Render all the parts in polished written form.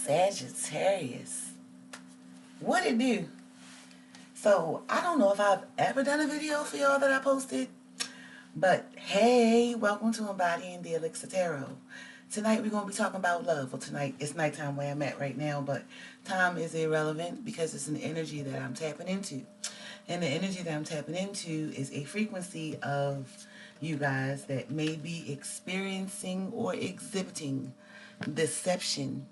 Sagittarius. What it do? So, I don't know if I've ever done a video for y'all that I posted, but hey, welcome to Embodying the Elixir Tarot. Tonight we're going to be talking about love. Well, tonight, it's nighttime where I'm at right now, but time is irrelevant because it's an energy that I'm tapping into. And the energy that I'm tapping into is a frequency of you guys that may be experiencing or exhibiting deception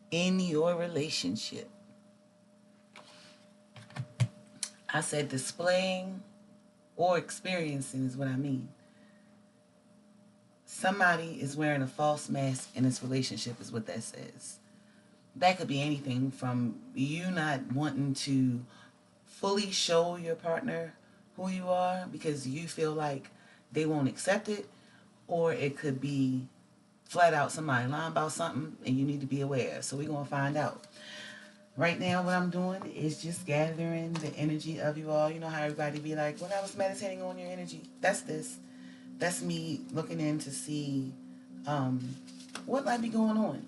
in your relationship. I said displaying or experiencing is what I mean. Somebody is wearing a false mask in this relationship is what that says. That could be anything from you not wanting to fully show your partner who you are because you feel like they won't accept it, or it could be flat out somebody lying about something and you need to be aware. So we're going to find out. Right now what I'm doing is just gathering the energy of you all. You know how everybody be like, when I was meditating on your energy, that's this. That's me looking in to see what might be going on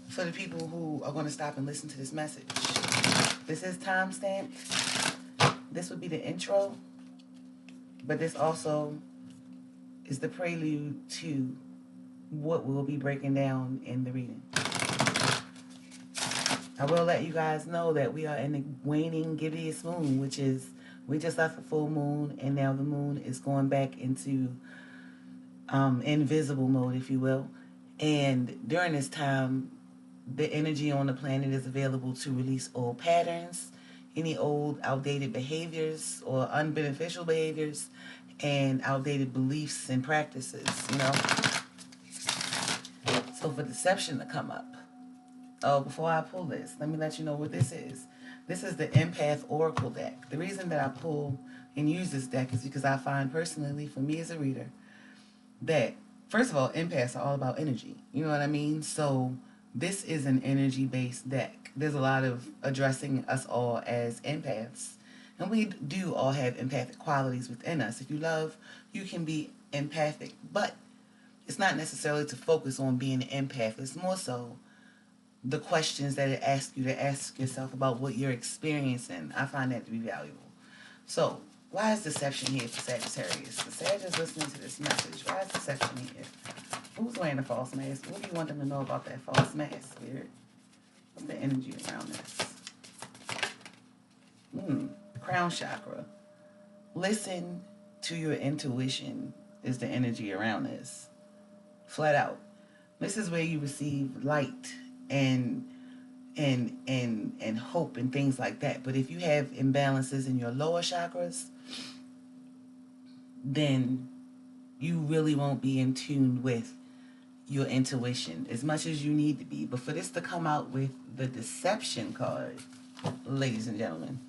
for the people who are going to stop and listen to this message. This is timestamped. This would be the intro, but this also is the prelude to what we'll be breaking down in the reading. I will let you guys know that we are in the waning gibbous moon, which is, we just left the full moon, and now the moon is going back into invisible mode, if you will. And during this time, the energy on the planet is available to release old patterns, any old outdated behaviors or unbeneficial behaviors, and outdated beliefs and practices, you know. So for deception to come up. Oh, before I pull this, let me let you know what this is. This is the Empath Oracle deck. The reason that I pull and use this deck is because I find personally, for me as a reader, that, first of all, empaths are all about energy. You know what I mean? So this is an energy-based deck. There's a lot of addressing us all as empaths. And we do all have empathic qualities within us. If you love, you can be empathic. But it's not necessarily to focus on being an empath. It's more so the questions that it asks you to ask yourself about what you're experiencing. I find that to be valuable. So, why is deception here for Sagittarius? The Sag is listening to this message. Why is deception here? Who's wearing a false mask? What do you want them to know about that false mask, Spirit? What's the energy around this? Crown chakra. Listen to your intuition is the energy around this. Flat out. This is where you receive light and hope and things like that. But if you have imbalances in your lower chakras, then you really won't be in tune with your intuition as much as you need to be. But for this to come out with the deception card, ladies and gentlemen,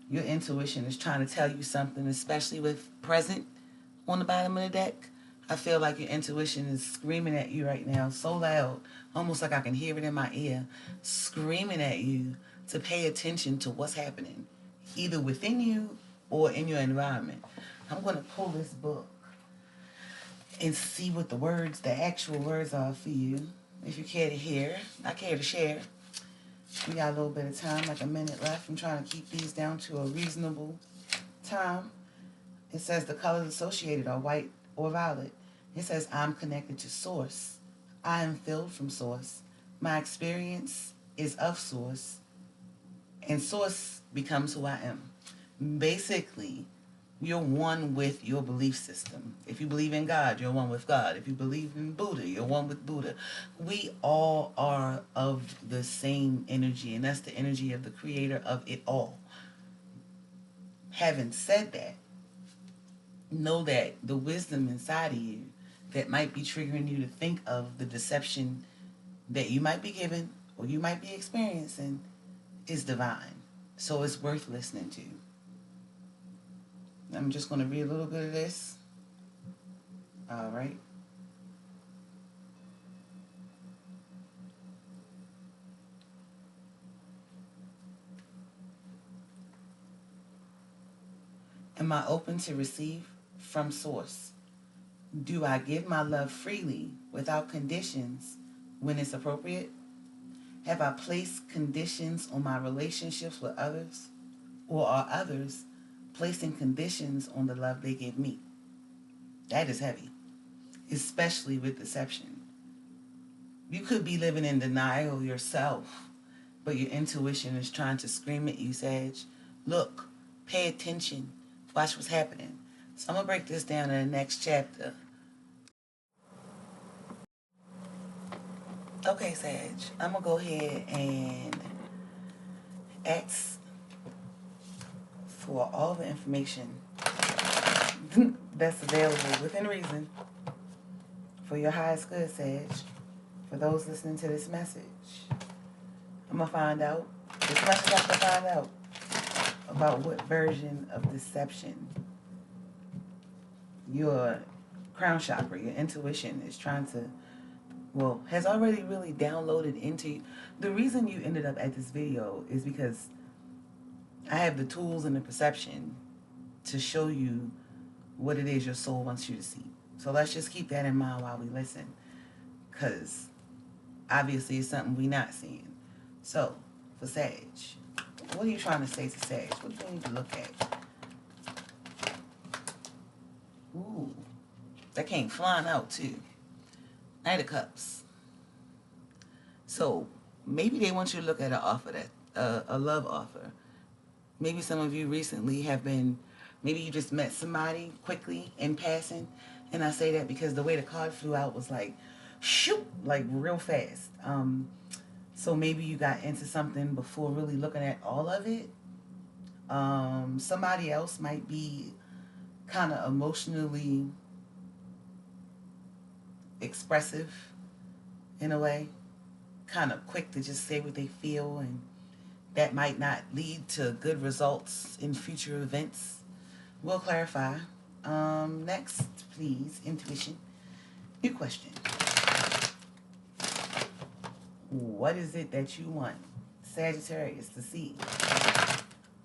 your intuition is trying to tell you something, especially with present on the bottom of the deck. I feel like your intuition is screaming at you right now so loud, almost like I can hear it in my ear, screaming at you to pay attention to what's happening, either within you or in your environment. I'm going to pull this book and see what the words, the actual words are for you. If you care to hear, I care to share. We got a little bit of time, like a minute left. I'm trying to keep these down to a reasonable time. It says the colors associated are white or violet. It says, I'm connected to source. I am filled from source. My experience is of source. And source becomes who I am. Basically, you're one with your belief system. If you believe in God, you're one with God. If you believe in Buddha, you're one with Buddha. We all are of the same energy, and that's the energy of the creator of it all. Having said that, know that the wisdom inside of you that might be triggering you to think of the deception that you might be given or you might be experiencing is divine. So it's worth listening to. I'm just going to read a little bit of this. All right. Am I open to receive from source? Do I give my love freely without conditions when it's appropriate? Have I placed conditions on my relationships with others? Or are others placing conditions on the love they give me? That is heavy, especially with deception. You could be living in denial yourself, but your intuition is trying to scream at you, Sag. Look, pay attention, watch what's happening. So I'm going to break this down in the next chapter. Okay, Sag, I'm going to go ahead and ask for all the information that's available within reason for your highest good, Sag. For those listening to this message, I'm going to find out as much as I can find out about what version of deception your crown chakra, your intuition is trying to, well, has already really downloaded into you. The reason you ended up at this video is because I have the tools and the perception to show you what it is your soul wants you to see. So let's just keep that in mind while we listen, because obviously it's something we're not seeing. So, for Sag, what are you trying to say to Sag? What do you need to look at? Ooh, that came flying out too. Knight of Cups. So, maybe they want you to look at an offer, that a love offer. Maybe some of you recently have been, maybe you just met somebody quickly in passing. And I say that because the way the card flew out was like, shoot, like real fast. So maybe you got into something before really looking at all of it. Somebody else might be kind of emotionally expressive in a way, kind of quick to just say what they feel, and that might not lead to good results in future events. We'll clarify. Next, please, intuition. New question. What is it that you want Sagittarius to see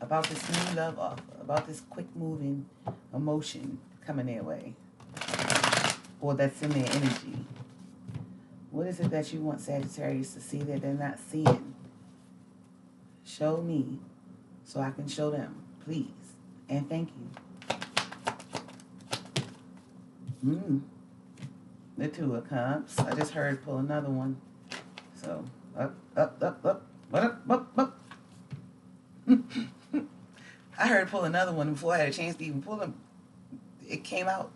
about this new love offer, about this quick moving emotion coming their way, or that's in their energy? What is it that you want Sagittarius to see that they're not seeing? Show me so I can show them, please, and thank you. The Two of Cups. I just heard pull another one. So, up. What up? I heard pull another one before I had a chance to even pull them. It came out.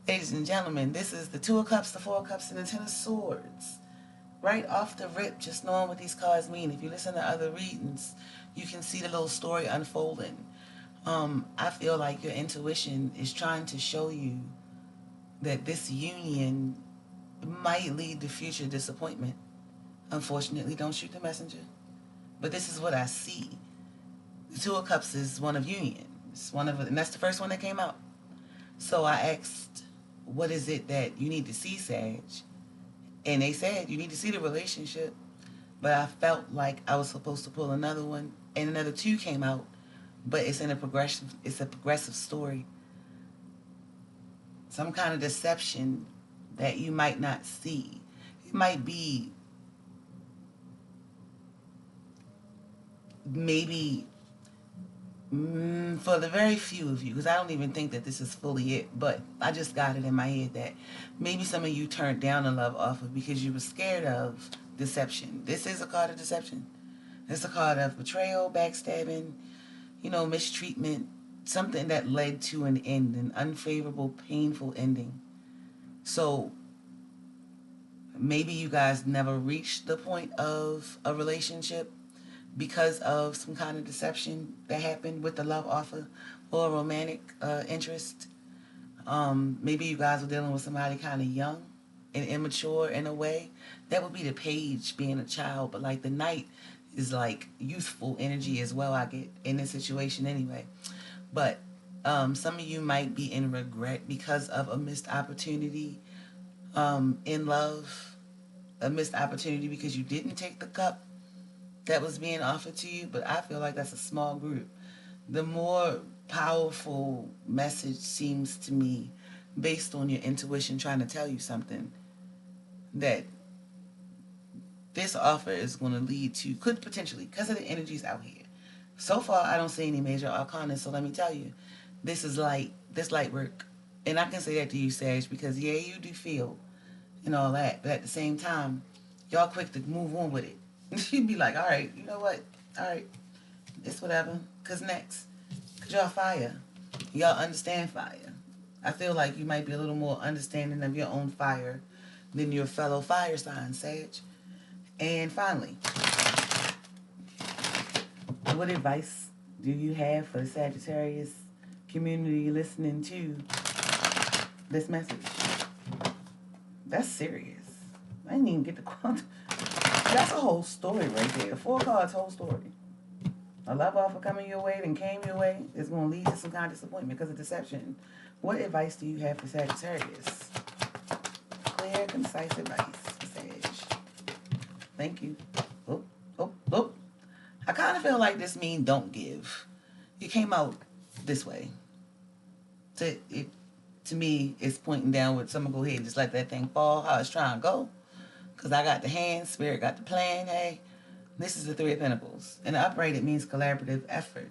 Ladies and gentlemen, this is the Two of Cups, the Four of Cups, and the Ten of Swords. Right off the rip, just knowing what these cards mean. If you listen to other readings, you can see the little story unfolding. I feel like your intuition is trying to show you that this union might lead to future disappointment. Unfortunately, don't shoot the messenger. But this is what I see. The Two of Cups is one of union. It's one of, and that's the first one that came out. So I asked, what is it that you need to see, Sag? And they said, you need to see the relationship. But I felt like I was supposed to pull another one, and another two came out. But it's in a progression. It's a progressive story. Some kind of deception that you might not see. It might be maybe for the very few of you, because I don't even think that this is fully it, but I just got it in my head that maybe some of you turned down a love offer because you were scared of deception. This is a card of deception. It's a card of betrayal, backstabbing, mistreatment, something that led to an end, an unfavorable, painful ending. So maybe you guys never reached the point of a relationship because of some kind of deception that happened with the love offer or a romantic interest. Maybe you guys were dealing with somebody kind of young and immature in a way. That would be the page being a child, but like the knight is like youthful energy as well, I get in this situation anyway. But some of you might be in regret because of a missed opportunity in love, a missed opportunity because you didn't take the cup that was being offered to you. But I feel like that's a small group. The more powerful message seems to me based on your intuition trying to tell you something that this offer is going to lead to, could potentially, because of the energies out here. So far, I don't see any major arcana, so let me tell you, this light work. And I can say that to you, Sage, because yeah, you do feel and all that, but at the same time, y'all quick to move on with it. You'd be like, all right, you know what? All right, it's whatever, because next. Because y'all fire. Y'all understand fire. I feel like you might be a little more understanding of your own fire than your fellow fire sign, Sage. And finally, what advice do you have for the Sagittarius community listening to this message? That's serious. I didn't even get the quantum. That's a whole story right there. 4 cards, whole story. A love offer coming your way, then came your way, is going to lead to some kind of disappointment because of deception. What advice do you have for Sagittarius? Clear, concise advice for Sage. Thank you. Oh, oh, oh. I kind of feel like this means don't give. You came out this way. To me, it's pointing downward. So I'm going to go ahead and just let that thing fall how it's trying to go. Because I got the hand, Spirit got the plan. Hey, this is the 3 of Pentacles. In the upright, it means collaborative effort.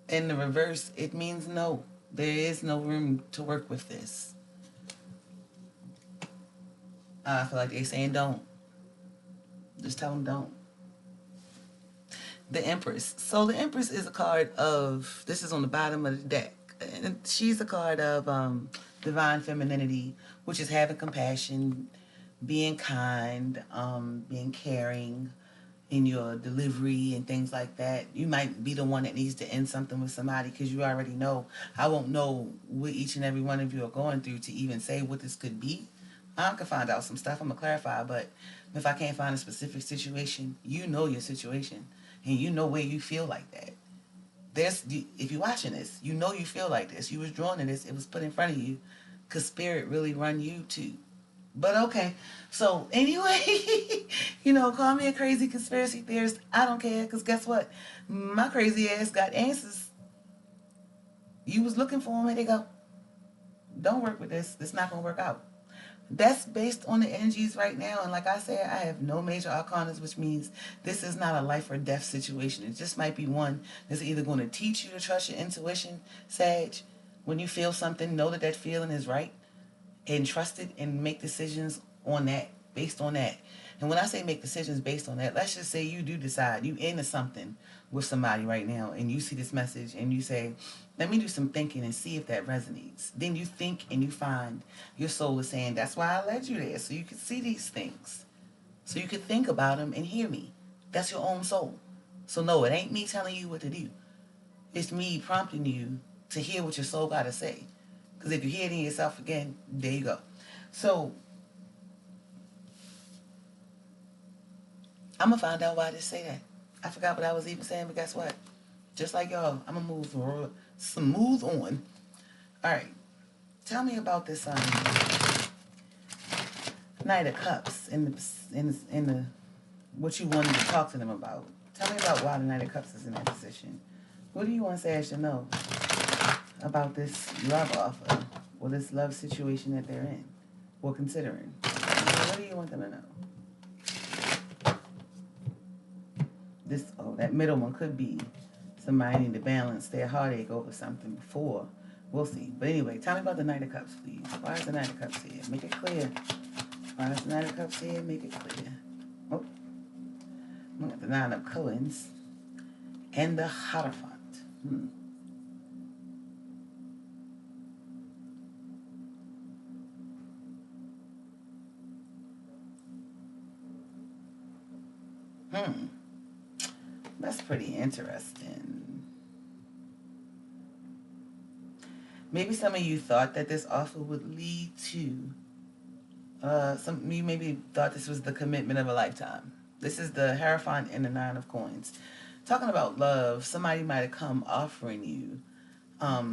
In the reverse, it means no. There is no room to work with this. I feel like they're saying don't. Just tell them don't. The Empress. So the Empress is a card of, this is on the bottom of the deck. And she's a card of divine femininity, which is having compassion, being kind, being caring in your delivery and things like that. You might be the one that needs to end something with somebody because you already know. I won't know what each and every one of you are going through to even say what this could be. I can find out some stuff. I'm going to clarify, but if I can't find a specific situation, you know your situation and you know where you feel like that. If you're watching this, you know you feel like this. You was drawn to this. It was put in front of you because Spirit really run you too. But okay, so anyway, call me a crazy conspiracy theorist. I don't care, because guess what? My crazy ass got answers. You was looking for them, here they go. Don't work with this. It's not going to work out. That's based on the energies right now. And like I said, I have no major arcanas, which means this is not a life or death situation. It just might be one that's either going to teach you to trust your intuition, Sag. When you feel something, know that that feeling is right. And trust it and make decisions on that, based on that. And when I say make decisions based on that, let's just say you do decide you into something with somebody right now and you see this message and you say, let me do some thinking and see if that resonates. Then you think and you find your soul is saying, that's why I led you there, so you could see these things. So you could think about them and hear me. That's your own soul. So no, it ain't me telling you what to do. It's me prompting you to hear what your soul got to say. Because if you hear it in yourself again, there you go. So, I'm going to find out why they say that. I forgot what I was even saying, but guess what? Just like y'all, I'm going to move smooth on. All right. Tell me about this Knight of Cups in the what you wanted to talk to them about. Tell me about why the Knight of Cups is in that position. What do you want Sage to know about this love offer or this love situation that they're in or considering? What do you want them to know? That middle one could be somebody need to balance their heartache over something before. We'll see. But anyway, tell me about the Knight of Cups, please. Why is the Knight of Cups here? Make it clear. Why is the Knight of Cups here? Make it clear. Oh, we got the Nine of Coins and the Hierophant. That's pretty interesting. Maybe some of you thought that this offer would lead to you maybe thought this was the commitment of a lifetime. This is the Hierophant and the Nine of Coins. Talking about love, somebody might have come offering you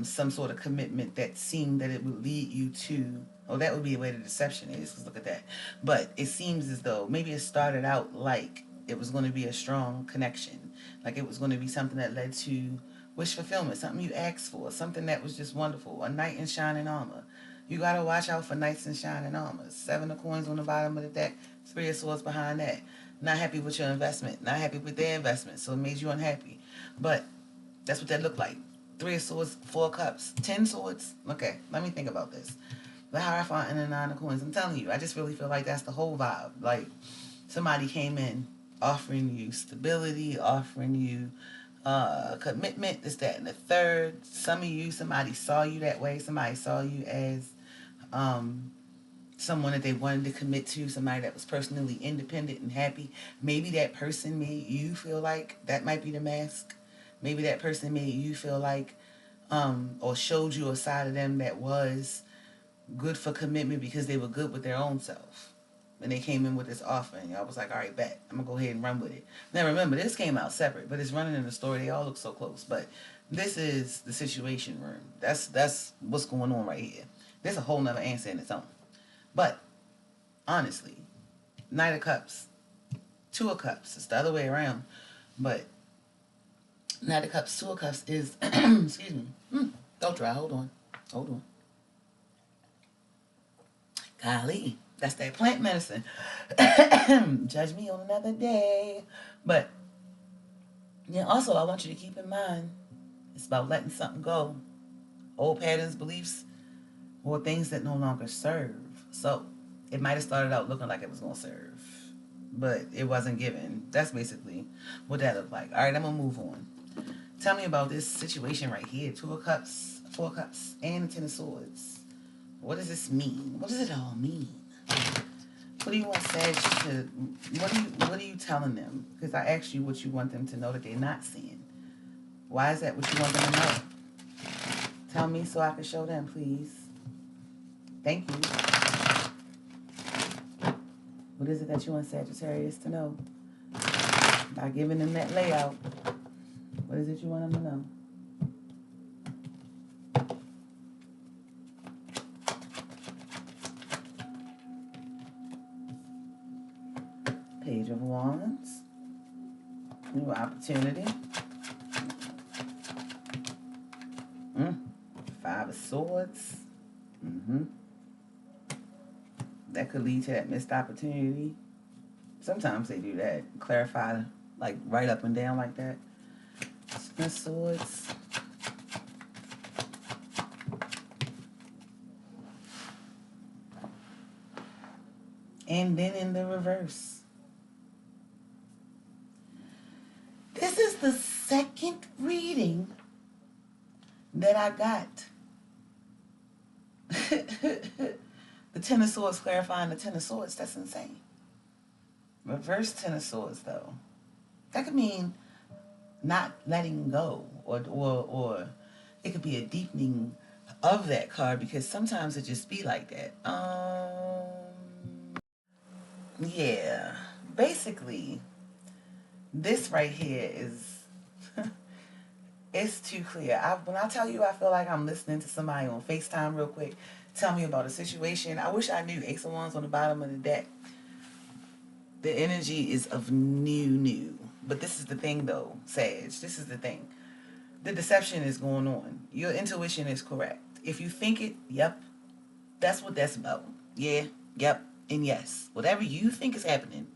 some sort of commitment that seemed that it would lead you to, that would be the way the deception is, because look at that. But it seems as though maybe it started out like it was going to be a strong connection, like it was going to be something that led to Wish fulfillment, something you asked for, something that was just wonderful. A knight in shining armor. You gotta watch out for knights in shining armor. 7 of coins on the bottom of the deck, 3 of swords behind that. Not happy with your investment, not happy with their investment, so it made you unhappy. But that's what that looked like. 3 of swords, 4 of cups, 10 swords. Okay, let me think about this. The Hierophant and the 9 of coins. I'm telling you, I just really feel like that's the whole vibe. Like somebody came in offering you stability, offering you commitment, this, that, and the third. Some of you, somebody saw you that way. Somebody saw you as someone that they wanted to commit to, somebody that was personally independent and happy. Maybe that person made you feel like that might be the mask. Maybe that person made you feel like, or showed you a side of them that was good for commitment because they were good with their own self. And they came in with this offer, and I was like, all right, bet. I'm going to go ahead and run with it. Now, remember, this came out separate, but it's running in the story. They all look so close. But this is the situation room. That's what's going on right here. There's a whole nother answer in its own. But, honestly, Knight of Cups, 2 of Cups. It's the other way around. But Knight of Cups, 2 of Cups is, excuse me. Don't try. Hold on. Golly, that's that plant medicine. Judge me on another day. But, yeah, also, I want you to keep in mind, it's about letting something go. Old patterns, beliefs, or things that no longer serve. So, it might have started out looking like it was going to serve, but it wasn't given. That's basically what that looked like. All right, I'm going to move on. Tell me about this situation right here. 2 of Cups, 4 of Cups, and 10 of Swords. What does this mean? What does it all mean? What do you want Sag to... What are you telling them? Because I asked you what you want them to know that they're not seeing. Why is that what you want them to know? Tell me so I can show them, please. Thank you. What is it that you want Sagittarius to know? By giving them that layout, what is it you want them to know? Page of Wands. New opportunity. 5 of Swords. That could lead to that missed opportunity. Sometimes they do that. Clarify, like, right up and down like that. 10 of Swords. And then in the reverse. This is the second reading that I got. The 10 of Swords clarifying the 10 of Swords. That's insane. Reverse 10 of Swords, though. That could mean not letting go. Or it could be a deepening of that card, because sometimes it just be like that. Yeah. Basically, this right here is... it's too clear. When I tell you I feel like I'm listening to somebody on FaceTime real quick, tell me about a situation. I wish I knew. Ace of Wands on the bottom of the deck. The energy is of new. But this is the thing, though, Sag. This is the thing. The deception is going on. Your intuition is correct. If you think it, yep, that's what that's about. Yeah, yep, and yes. Whatever you think is happening,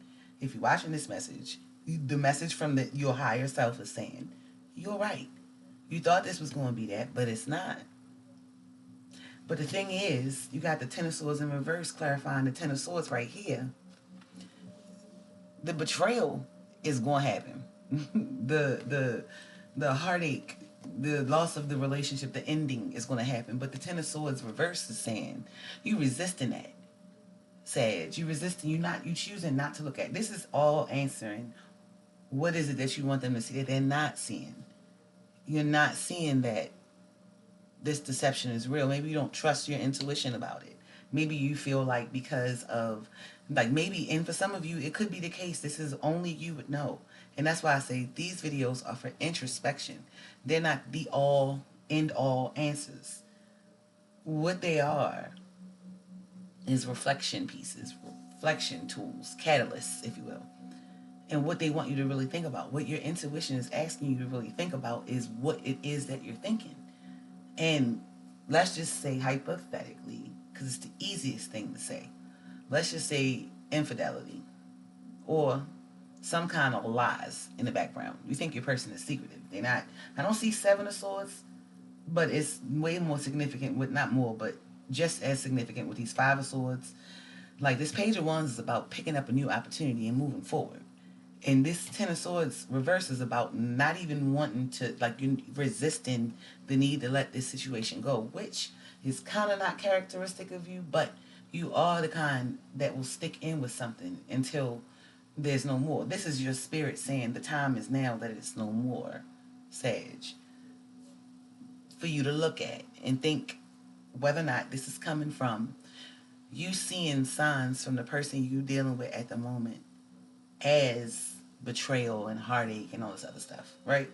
if you're watching this message, the message from your higher self is saying, you're right. You thought this was going to be that, but it's not. But the thing is, you got the 10 of Swords in reverse clarifying the 10 of Swords right here. The betrayal is going to happen. the heartache, the loss of the relationship, the ending is going to happen. But the 10 of Swords reverse is saying, you resisting that, Sag. You resisting, you choosing not to look at. This is all answering, what is it that you want them to see that they're not seeing? You're not seeing that this deception is real. Maybe you don't trust your intuition about it. Maybe you feel like because of, like, maybe, and for some of you, it could be the case, this is only you would know. And that's why I say these videos are for introspection. They're not the end-all answers. What they are is reflection pieces, reflection tools, catalysts, if you will. and what they want you to really think about. What your intuition is asking you to really think about is what it is that you're thinking. And let's just say hypothetically, because it's the easiest thing to say, let's just say infidelity or some kind of lies in the background. You think your person is secretive. They're not. I don't see Seven of Swords, but it's way more significant with, not more, but just as significant with these Five of Swords. Like this Page of Wands is about picking up a new opportunity and moving forward. And this Ten of Swords reverse is about not even wanting to, like, you resisting the need to let this situation go, which is kind of not characteristic of you, but you are the kind that will stick in with something until there's no more. This is your spirit saying the time is now that it's no more, Sag, for you to look at and think whether or not this is coming from you seeing signs from the person you're dealing with at the moment as betrayal and heartache and all this other stuff, right?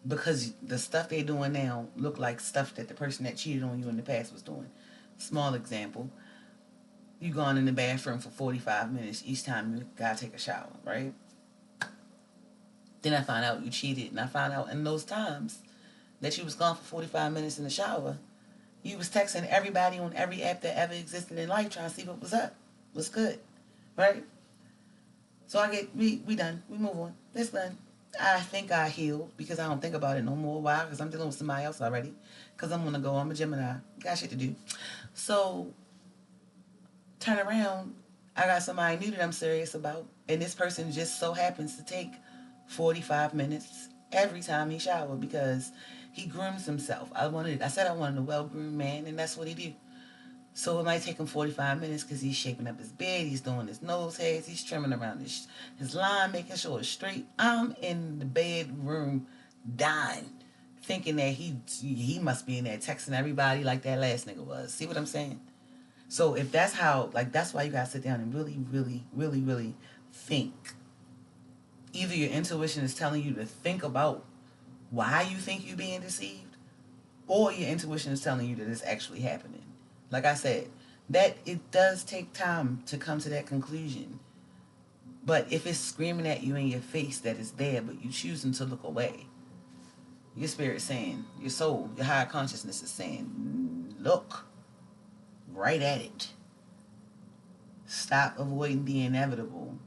Because the stuff they're doing now look like stuff that the person that cheated on you in the past was doing. Small example, you gone in the bathroom for 45 minutes each time you gotta take a shower, right? Then I found out you cheated, and I found out in those times that you was gone for 45 minutes in the shower, you was texting everybody on every app that ever existed in life trying to see what was up, what's good, right? So we done. We move on. It's done. I think I healed because I don't think about it no more. Why? Because I'm dealing with somebody else already. Because I'm going to go. I'm a Gemini. Got shit to do. So, turn around. I got somebody new that I'm serious about. And this person just so happens to take 45 minutes every time he showered because he grooms himself. I said I wanted a well-groomed man, and that's what he do. So it might take him 45 minutes because he's shaping up his bed, he's doing his nose hairs, he's trimming around his line, making sure it's straight. I'm in the bedroom dying, thinking that he must be in there texting everybody like that last nigga was. See what I'm saying? So if that's how, like, that's why you gotta sit down and really, really, really, really think. Either your intuition is telling you to think about why you think you're being deceived, or your intuition is telling you that it's actually happening. Like I said, that it does take time to come to that conclusion. But if it's screaming at you in your face that it's there, but you choosing to look away, your spirit's saying, your soul, your higher consciousness is saying, look right at it. Stop avoiding the inevitable.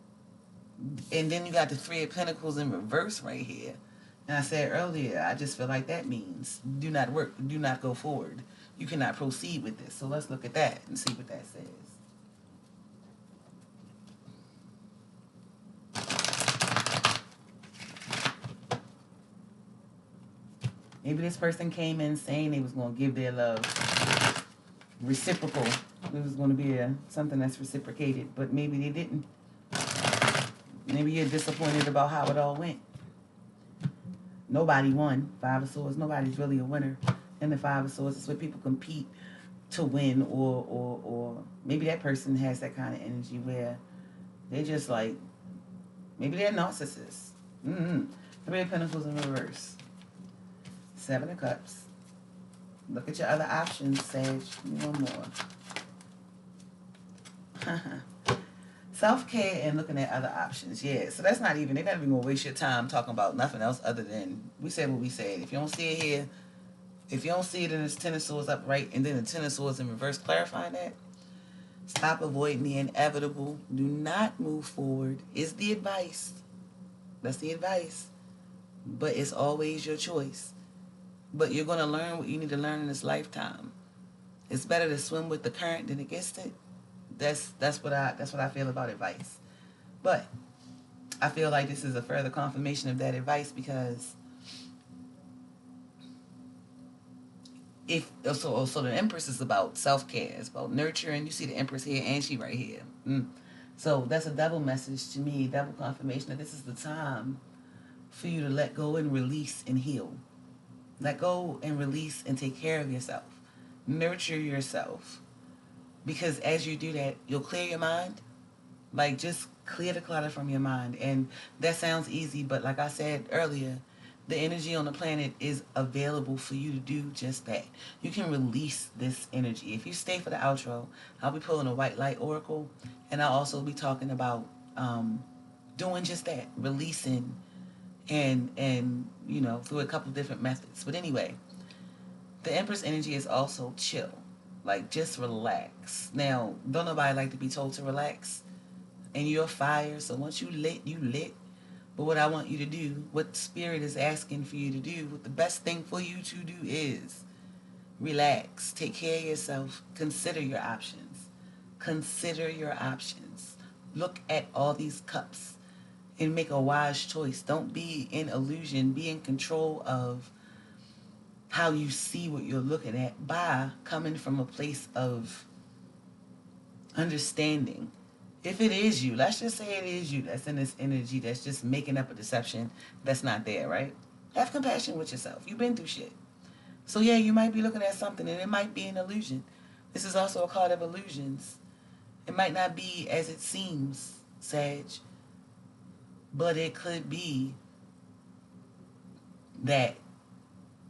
And then you got the Three of Pentacles in reverse right here. And I said earlier, I just feel like that means do not go forward. You cannot proceed with this. So let's look at that and see what that says. Maybe this person came in saying they was going to give their love reciprocal. It was going to be something that's reciprocated, but maybe they didn't. Maybe you're disappointed about how it all went. Nobody won. Five of Swords. Nobody's really a winner. And the Five of Swords is where people compete to win, or maybe that person has that kind of energy where they're just like, maybe they're narcissists. Three of Pentacles in reverse. Seven of Cups. Look at your other options, Sag. One more. Self-care and looking at other options. Yeah, so that's not even, they're not even going to waste your time talking about nothing else other than, we said what we said. If you don't see it here, if you don't see it in this Ten of Swords upright and then the Ten of Swords in reverse, clarifying that. Stop avoiding the inevitable. Do not move forward is the advice. That's the advice. But it's always your choice. But you're going to learn what you need to learn in this lifetime. It's better to swim with the current than against it. That's what I feel about advice. But I feel like this is a further confirmation of that advice because so the Empress is about self-care. It's about nurturing. You see the Empress here and she right here. So that's a double message to me, double confirmation that this is the time for you to let go and release and heal. Let go and release and take care of yourself. Nurture yourself. Because as you do that, you'll clear your mind. Like, just clear the clutter from your mind. And that sounds easy, but like I said earlier, the energy on the planet is available for you to do just that. You can release this energy. If you stay for the outro, I'll be pulling a white light oracle, and I'll also be talking about doing just that, releasing, and through a couple different methods. But anyway, the Empress energy is also chill, like just relax. Now, don't nobody like to be told to relax, and you're fire. So once you lit, you lit. But what I want you to do, what Spirit is asking for you to do, what the best thing for you to do is relax, take care of yourself, consider your options. Consider your options. Look at all these cups and make a wise choice. Don't be in illusion, be in control of how you see what you're looking at by coming from a place of understanding. If it is you, let's just say it is you that's in this energy that's just making up a deception that's not there, right? Have compassion with yourself. You've been through shit. So yeah, you might be looking at something and it might be an illusion. This is also a card of illusions. It might not be as it seems, Sag, but it could be that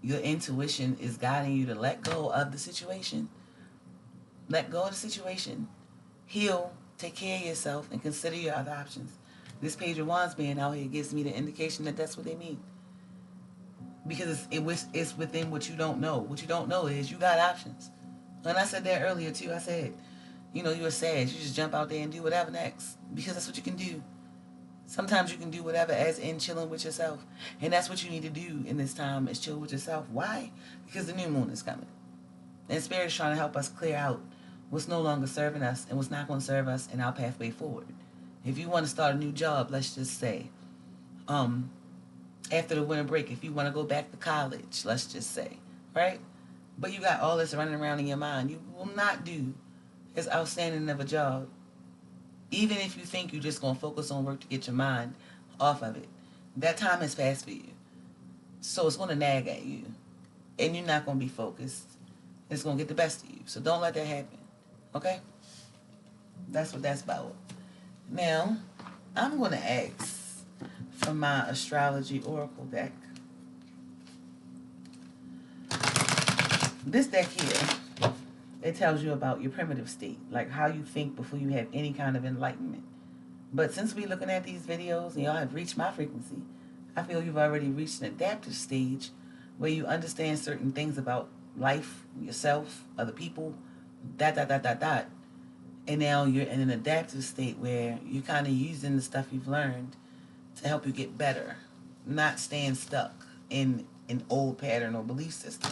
your intuition is guiding you to let go of the situation. Let go of the situation. Heal, take care of yourself, and consider your other options. This Page of Wands being out here gives me the indication that that's what they mean. Because it's within what you don't know. What you don't know is you got options. And I said that earlier too. I said, you're sad. You just jump out there and do whatever next. Because that's what you can do. Sometimes you can do whatever as in chilling with yourself. And that's what you need to do in this time is chill with yourself. Why? Because the new moon is coming. And Spirit is trying to help us clear out what's no longer serving us and what's not going to serve us in our pathway forward. If you want to start a new job, let's just say, after the winter break, if you want to go back to college, let's just say, right? But you got all this running around in your mind. You will not do as outstanding of a job, even if you think you're just going to focus on work to get your mind off of it. That time has passed for you. So it's going to nag at you. And you're not going to be focused. It's going to get the best of you. So don't let that happen. Okay? That's what that's about. Now, I'm going to ask from my astrology oracle deck. This deck here, it tells you about your primitive state, like how you think before you have any kind of enlightenment. But since we're looking at these videos and y'all have reached my frequency, I feel you've already reached an adaptive stage where you understand certain things about life, yourself, other people, dot. And now you're in an adaptive state where you're kind of using the stuff you've learned to help you get better, not staying stuck in an old pattern or belief system.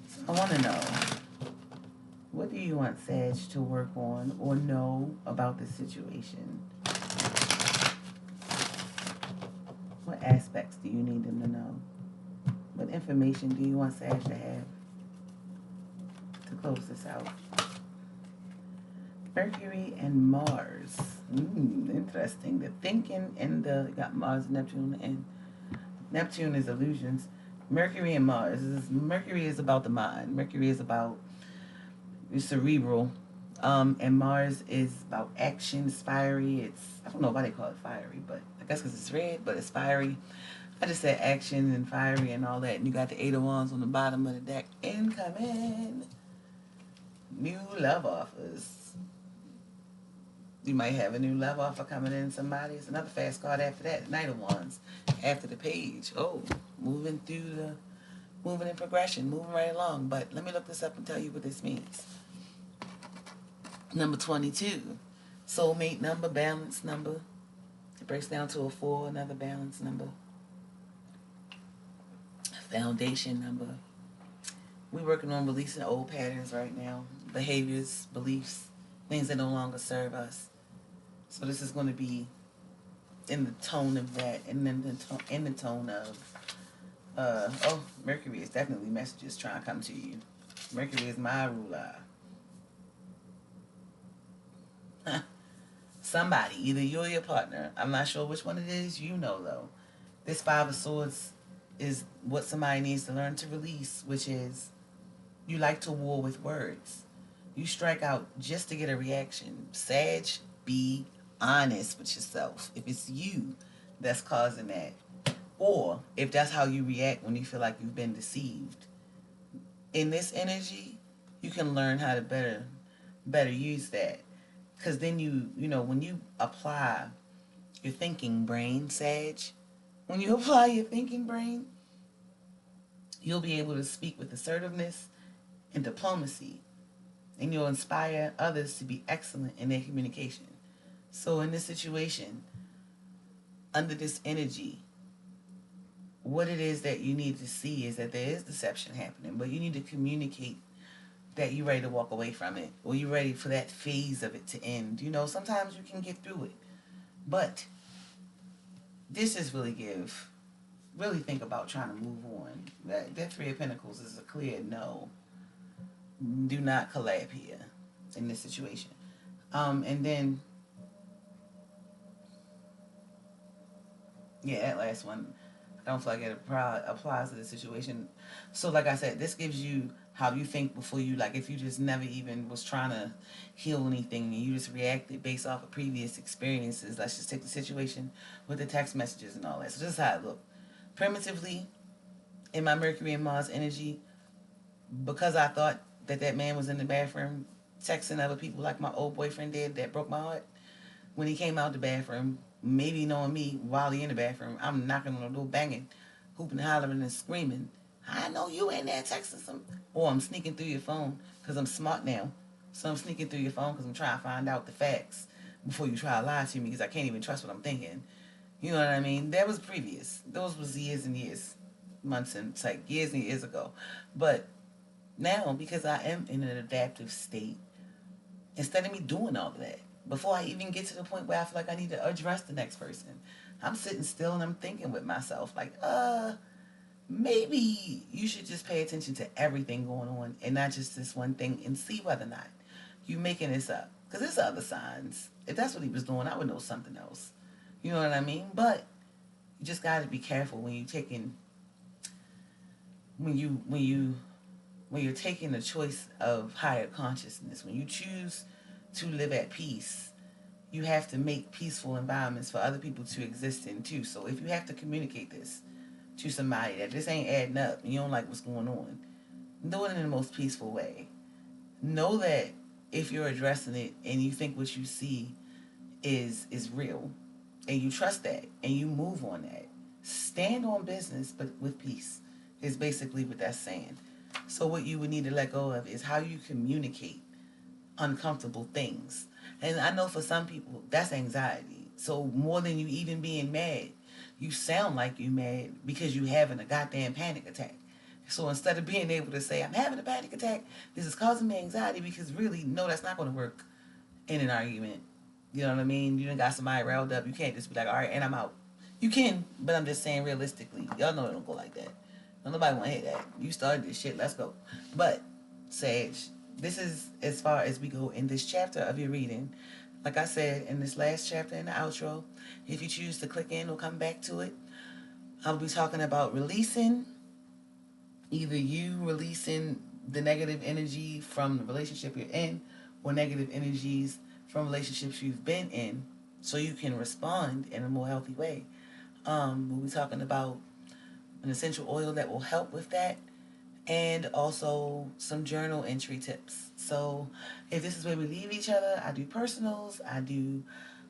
So I want to know, what do you want Sag to work on or know about the situation? What aspects do you need them to know? What information do you want Sag to have to close this out? Mercury and Mars. Interesting. The thinking and you got Mars and Neptune, and Neptune is illusions. Mercury and Mars. Mercury is about the mind. Mercury is about your cerebral. And Mars is about action. It's fiery. I don't know why they call it fiery, but I guess because it's red, but it's fiery. I just said action and fiery and all that. And you got the 8 of Wands on the bottom of the deck. Incoming. New love offers. You might have a new love offer coming in somebody. It's another fast card after that. Knight of Wands. After the Page. Oh, moving in progression. Moving right along. But let me look this up and tell you what this means. Number 22. Soulmate number, balance number. It breaks down to a 4, another balance number. Foundation number. We're working on releasing old patterns right now. Behaviors, beliefs, things that no longer serve us. So this is going to be in the tone of that, and then in the tone of, Mercury is definitely messages trying to come to you. Mercury is my ruler. Somebody, either you or your partner. I'm not sure which one it is. You know, though. This 5 of Swords is what somebody needs to learn to release, which is you like to war with words. You strike out just to get a reaction. Sag, be honest with yourself. If it's you that's causing that, or if that's how you react when you feel like you've been deceived. In this energy, you can learn how to better use that. Because then when you apply your thinking brain, Sag. When you apply your thinking brain, you'll be able to speak with assertiveness and diplomacy, and you'll inspire others to be excellent in their communication. So, in this situation, under this energy, what it is that you need to see is that there is deception happening, but you need to communicate that you're ready to walk away from it, or you're ready for that phase of it to end. You know, sometimes you can get through it, but this is really think about trying to move on. That Three of Pentacles is a clear no. Do not collab here in this situation. And then, yeah, that last one, I don't feel like it applies to the situation. So, like I said, this gives you how you think before you, like, if you just never even was trying to heal anything and you just reacted based off of previous experiences. Let's just take the situation with the text messages and all that. So, this is how it looked. Primitively, in my Mercury and Mars energy, because I thought that man was in the bathroom texting other people like my old boyfriend did, that broke my heart. When he came out the bathroom, maybe knowing me while he in the bathroom, I'm knocking on the door, banging, hooping, hollering, and screaming. I know you in there texting some. Or I'm sneaking through your phone because I'm smart now. So I'm sneaking through your phone because I'm trying to find out the facts before you try to lie to me because I can't even trust what I'm thinking. You know what I mean? That was previous. Those was years and years, months and it's like years and years ago. But now, because I am in an adaptive state, instead of me doing all of that, before I even get to the point where I feel like I need to address the next person, I'm sitting still and I'm thinking with myself, like, maybe you should just pay attention to everything going on and not just this one thing and see whether or not you're making this up. Because there's other signs. If that's what he was doing, I would know something else. You know what I mean? But you just got to be careful when you taking when you're taking the choice of higher consciousness. When you choose to live at peace, you have to make peaceful environments for other people to exist in too. So if you have to communicate this to somebody that this ain't adding up and you don't like what's going on, do it in the most peaceful way. Know that if you're addressing it and you think what you see is real and you trust that and you move on that, stand on business but with peace is basically what that's saying. So what you would need to let go of is how you communicate uncomfortable things. And I know for some people that's anxiety. So more than you even being mad, you sound like you mad because you having a goddamn panic attack. So instead of being able to say, I'm having a panic attack, this is causing me anxiety, because really, no, that's not going to work in an argument. You know what I mean? You done got somebody riled up. You can't just be like, all right, and I'm out. You can, but I'm just saying realistically. Y'all know it don't go like that. Nobody want to hear that. You started this shit. Let's go. But, Sage, this is as far as we go in this chapter of your reading. Like I said, in this last chapter in the outro, if you choose to click in or come back to it, I'll be talking about releasing, either you releasing the negative energy from the relationship you're in or negative energies from relationships you've been in so you can respond in a more healthy way. We'll be talking about an essential oil that will help with that, and also some journal entry tips. So if this is where we leave each other, I do personals, I do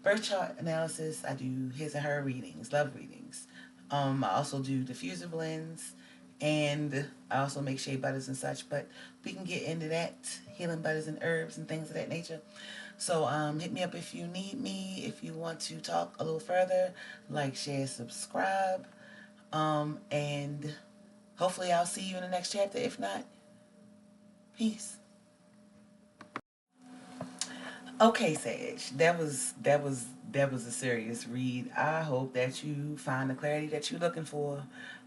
birth chart analysis, I do his and her readings, love readings. I also do diffuser blends, and I also make shea butters and such, but we can get into that, healing butters and herbs and things of that nature. So hit me up if you need me, if you want to talk a little further, like, share, subscribe, and hopefully I'll see you in the next chapter. If not, peace. Okay, Sage, that was a serious read. I hope that you find the clarity that you're looking for.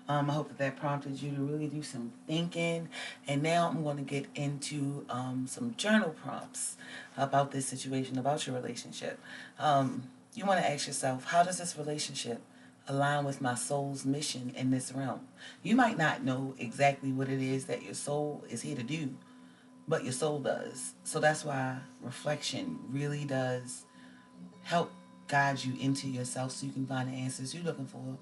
I hope that prompted you to really do some thinking. And now I'm going to get into some journal prompts about this situation, about your relationship. You want to ask yourself, how does this relationship align with my soul's mission in this realm? You might not know exactly what it is that your soul is here to do, but your soul does. So that's why reflection really does help guide you into yourself so you can find the answers you're looking for.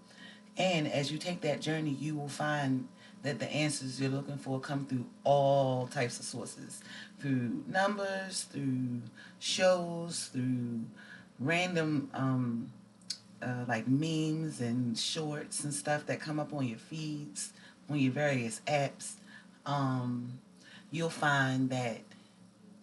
And as you take that journey, you will find that the answers you're looking for come through all types of sources. Through numbers, through shows, through random like memes and shorts and stuff that come up on your feeds, on your various apps, um, you'll find that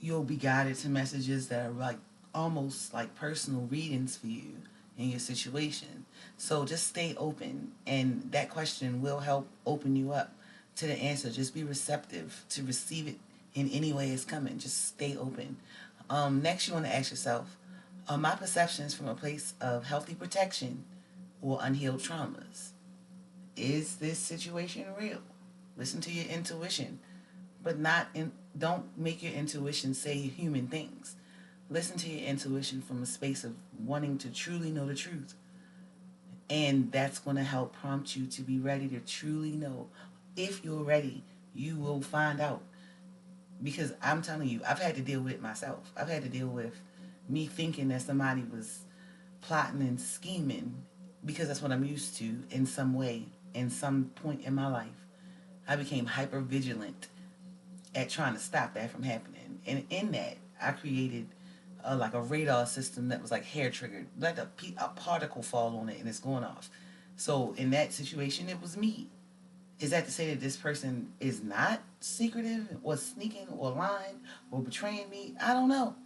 you'll be guided to messages that are like almost like personal readings for you in your situation. So just stay open, and that question will help open you up to the answer. Just be receptive to receive it in any way it's coming. Just stay open. Next, you want to ask yourself, are my perceptions from a place of healthy protection or unhealed traumas? Is this situation real? Listen to your intuition, but not in. Don't make your intuition say human things. Listen to your intuition from a space of wanting to truly know the truth, and that's going to help prompt you to be ready to truly know. If you're ready, you will find out. Because I'm telling you, I've had to deal with it myself. I've had to deal with me thinking that somebody was plotting and scheming because that's what I'm used to in some way, in some point in my life. I became hyper vigilant at trying to stop that from happening. And in that, I created like a radar system that was like hair triggered. Let a particle fall on it and it's going off. So in that situation, it was me. Is that to say that this person is not secretive or sneaking or lying or betraying me? I don't know.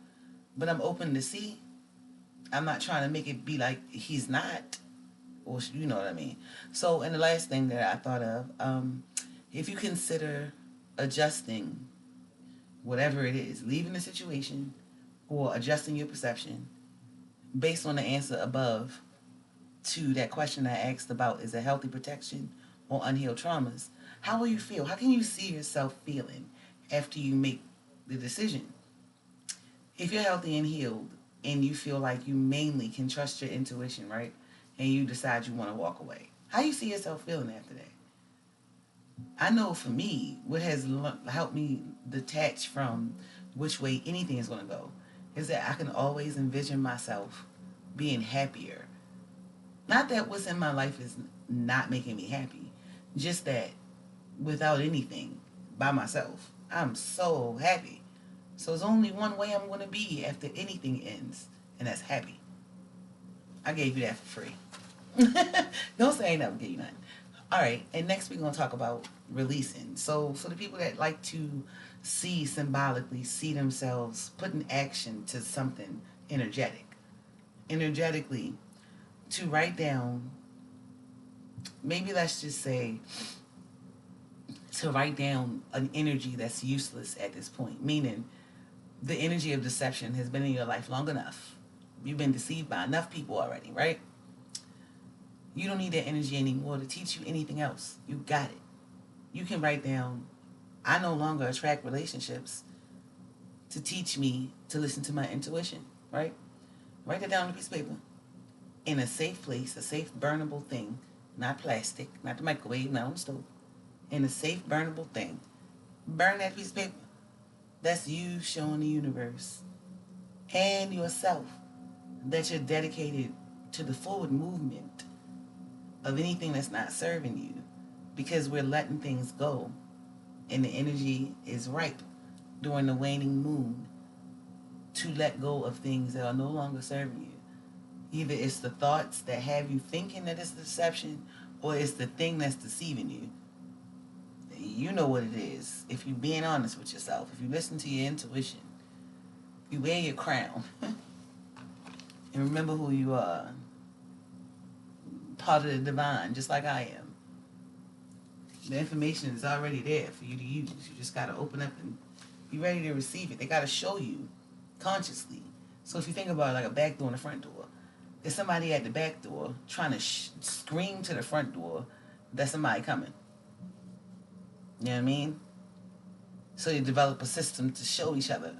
But I'm open to see. I'm not trying to make it be like he's not. Or you know what I mean. So, and the last thing that I thought of, if you consider adjusting whatever it is, leaving the situation or adjusting your perception based on the answer above to that question I asked about, is a healthy protection or unhealed traumas, how will you feel? How can you see yourself feeling after you make the decision? If you're healthy and healed and you feel like you mainly can trust your intuition, right? And you decide you want to walk away, how you see yourself feeling after that? I know for me, what has helped me detach from which way anything is going to go is that I can always envision myself being happier. Not that what's in my life is not making me happy, just that without anything, by myself, I'm so happy. So there's only one way I'm going to be after anything ends, and that's happy. I gave you that for free. Don't say I never gave you nothing. All right, and next we're going to talk about releasing. So for the people that like to see symbolically, see themselves put in action to something energetically, to write down, maybe let's just say, to write down an energy that's useless at this point, meaning the energy of deception has been in your life long enough. You've been deceived by enough people already, right? You don't need that energy anymore to teach you anything else. You got it. You can write down, I no longer attract relationships to teach me to listen to my intuition, right? Write that down on a piece of paper in a safe place, a safe burnable thing, not plastic, not the microwave, not on the stove, in a safe burnable thing. Burn that piece of paper. That's you showing the universe and yourself that you're dedicated to the forward movement of anything that's not serving you, because we're letting things go and the energy is ripe during the waning moon to let go of things that are no longer serving you. Either it's the thoughts that have you thinking that it's deception, or it's the thing that's deceiving you. You know what it is. If you're being honest with yourself, if you listen to your intuition, you wear your crown and remember who you are, part of the divine, just like I am. The information is already there for you to use. You just got to open up and be ready to receive it. They got to show you consciously. So if you think about it like a back door and a front door, there's somebody at the back door trying to scream to the front door that somebody coming. You know what I mean? So you develop a system to show each other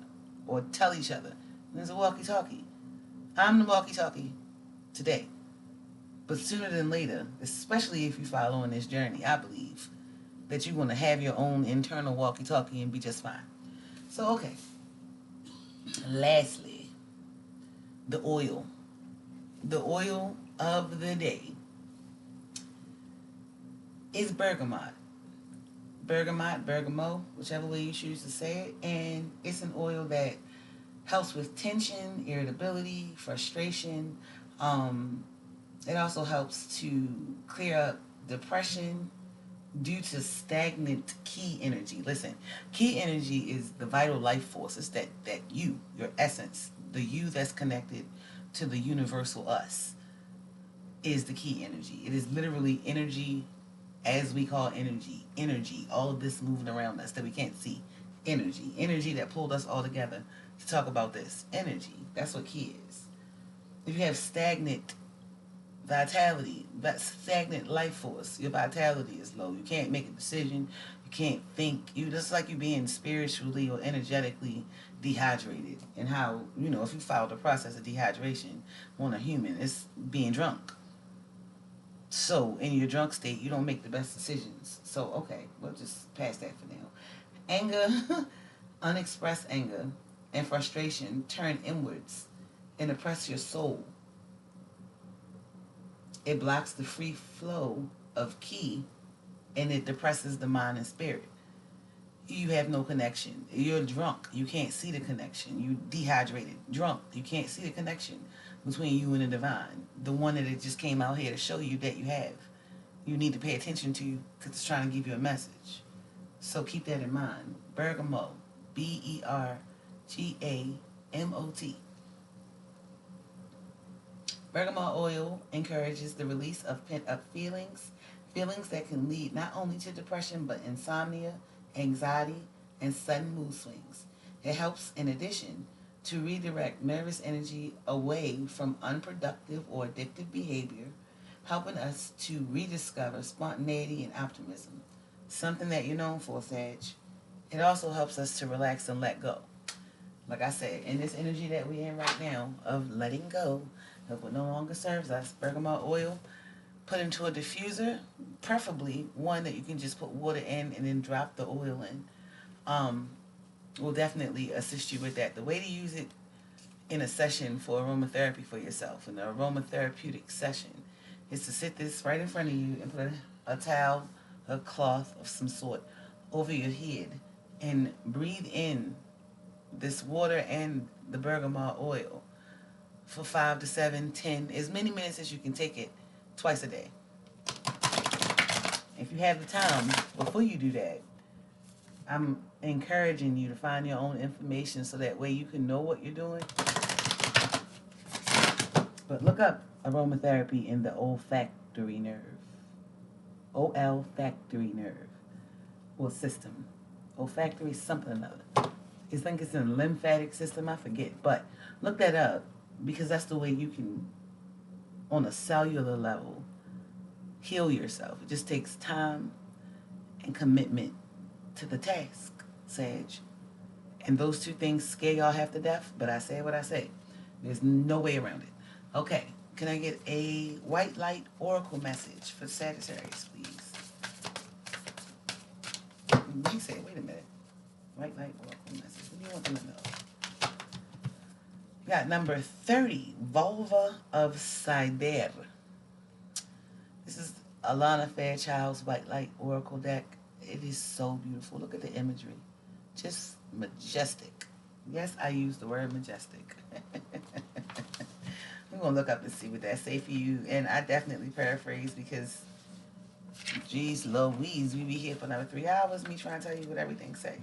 or tell each other. And there's a walkie-talkie. I'm the walkie-talkie today. But sooner than later, especially if you follow on this journey, I believe that you're going to have your own internal walkie-talkie and be just fine. So, okay. Lastly, the oil. The oil of the day is bergamot. Bergamot, whichever way you choose to say it. And it's an oil that helps with tension, irritability, frustration, It also helps to clear up depression due to stagnant key energy. Listen, key energy is the vital life force. It's that you, your essence, the you that's connected to the universal us is the key energy. It is literally energy, as we call energy. Energy, all of this moving around us that we can't see. Energy. Energy that pulled us all together to talk about this. Energy. That's what key is. If you have stagnant vitality, that stagnant life force, your vitality is low. You can't make a decision. You can't think. You just like you being spiritually or energetically dehydrated. And how, if you follow the process of dehydration on a human, it's being drunk. So in your drunk state, you don't make the best decisions. So okay, we'll just pass that for now. Anger, unexpressed anger, and frustration turn inwards and oppress your soul. It blocks the free flow of ki, and it depresses the mind and spirit. You have no connection. You're drunk. You can't see the connection. You dehydrated, drunk. You can't see the connection between you and the divine, the one that it just came out here to show you that you have. You need to pay attention to because it's trying to give you a message. So keep that in mind. Bergamot, Bergamot. Bergamot oil encourages the release of pent-up feelings, feelings that can lead not only to depression but insomnia, anxiety, and sudden mood swings. It helps, in addition, to redirect nervous energy away from unproductive or addictive behavior, helping us to rediscover spontaneity and optimism, something that you're known for, Sag. It also helps us to relax and let go. Like I said, in this energy that we're in right now of letting go of what no longer serves us, bergamot oil, put into a diffuser, preferably one that you can just put water in and then drop the oil in. Will definitely assist you with that. The way to use it in a session for aromatherapy for yourself, in an aromatherapeutic session, is to sit this right in front of you and put a towel, a cloth of some sort over your head and breathe in this water and the bergamot oil for 5 to 7, 10, as many minutes as you can take it twice a day. If you have the time, before you do that, I'm encouraging you to find your own information so that way you can know what you're doing. But look up aromatherapy in the olfactory nerve. Olfactory nerve. Or system. Olfactory something or another. I think it's in the lymphatic system, I forget. But look that up because that's the way you can, on a cellular level, heal yourself. It just takes time and commitment to the task, Sag. And those two things scare y'all half to death, but I say what I say. There's no way around it. Okay, can I get a white light oracle message for Sagittarius, please? He said, wait a minute. White light oracle message. What do you want them to know? Got number 30, Vulva of Sider. This is Alana Fairchild's white light oracle deck. It is so beautiful. Look at the imagery. Just majestic. Yes, I use the word majestic. I'm going to look up and see what that say for you. And I definitely paraphrase because, geez Louise, we be here for another 3 hours, me trying to tell you what everything say.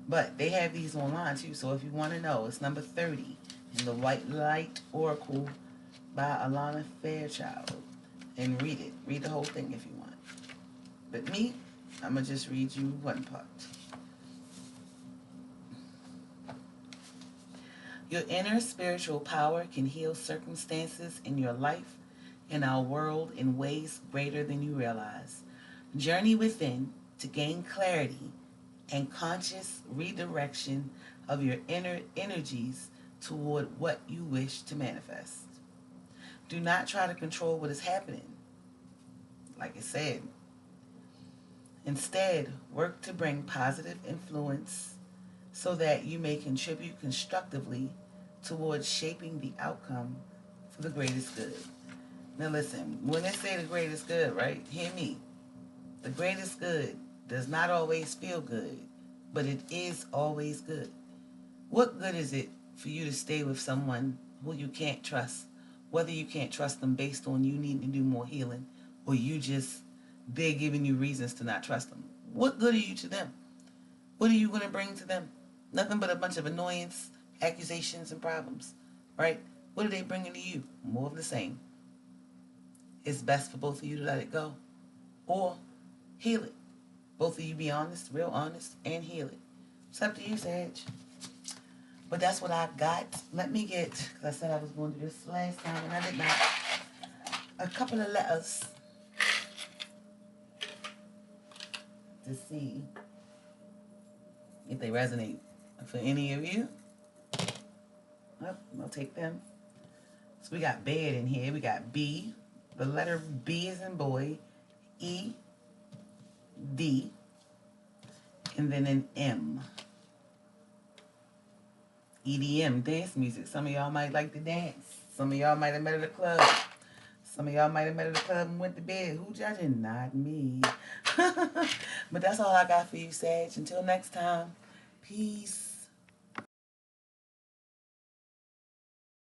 But they have these online too, so if you want to know, it's number 30 in the White Light Oracle by Alana Fairchild. And read it. Read the whole thing if you want. But me, I'm going to just read you one part. Your inner spiritual power can heal circumstances in your life and our world in ways greater than you realize. Journey within to gain clarity and conscious redirection of your inner energies toward what you wish to manifest. Do not try to control what is happening. Like I said, instead, work to bring positive influence so that you may contribute constructively towards shaping the outcome for the greatest good. Now listen, when they say the greatest good, right? Hear me. The greatest good does not always feel good, but it is always good. What good is it for you to stay with someone who you can't trust Whether you can't trust them based on you needing to do more healing, or they're giving you reasons to not trust them. What good are you to them? What are you going to bring to them? Nothing but a bunch of annoyance, accusations, and problems, right? What are they bringing to you? More of the same. It's best for both of you to let it go or heal it. Both of you be honest, real honest, and heal it. It's up to you, Sag. But that's what I got. Let me get, because I said I was going to do this last time and I did not, a couple of letters to see if they resonate for any of you. Well, I'll take them. So we got bed in here. We got B. The letter B is in boy. E. D. And then an M. EDM, dance music. Some of y'all might like to dance. Some of y'all might have met at a club. Some of y'all might have met at a club and went to bed. Who judging? Not me. But that's all I got for you, Sag. Until next time, peace.